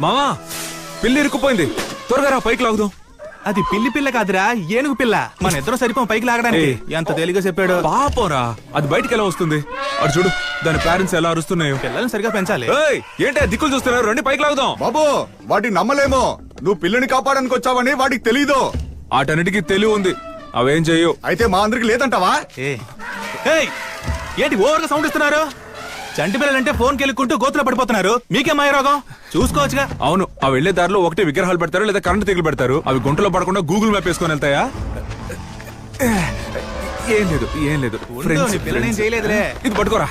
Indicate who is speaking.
Speaker 1: మామా పిల్లి ఇరుక్కుపోయింది, త్వరగా రా పైకి లాగుదాం.
Speaker 2: అది పిల్లి పిల్ల కాదురా, ఏనుగు పిల్ల. మన ఇద్దరం సరిపోం పైకి లాగడానికి. ఎంత తేలిగా చెప్పాడు.
Speaker 1: పాపంరా, అది బయటికి ఎలా వస్తుంది? అటు చూడు, దాని పేరెంట్స్ ఎలా అరుస్తున్నాయో.
Speaker 2: పిల్లల్ని సరిగా పెంచాలి.
Speaker 1: ఏంటి దిక్కులు చూస్తున్నారు? రండి పైకి లాగుదాం.
Speaker 3: బాబు వాటిని నమ్మలేమో, నువ్వు పిల్లని కాపాడానికి వచ్చావని వాటికి తెలీదు.
Speaker 1: వాటన్నిటికీ తెలివి ఉంది, అవేం చెయ్యవు.
Speaker 3: అయితే మా అందరికి లేదంటావా?
Speaker 2: ఏంటి ఓవర్గా సౌండ్ ఇస్తున్నారు? చంటి పిల్లలంటే ఫోన్ కెలుక్కుంటూ గోతులో పడిపోతున్నారు. మీకే మాయ రోగం, చూసుకోవచ్చుగా.
Speaker 1: అవును, ఆ వెళ్లే దారిలో ఒకటి విగ్రహాలు పెడతారు, లేదా కరెంట్ తీగలు పెడతారు. అవి గుంటలో పడకుండా గూగుల్ మ్యాప్ వేసుకొని వెళ్తాయా? ఏం లేదు.
Speaker 2: పిల్లనేం చేయలేదులే.
Speaker 1: ఇది పట్టుకోరా.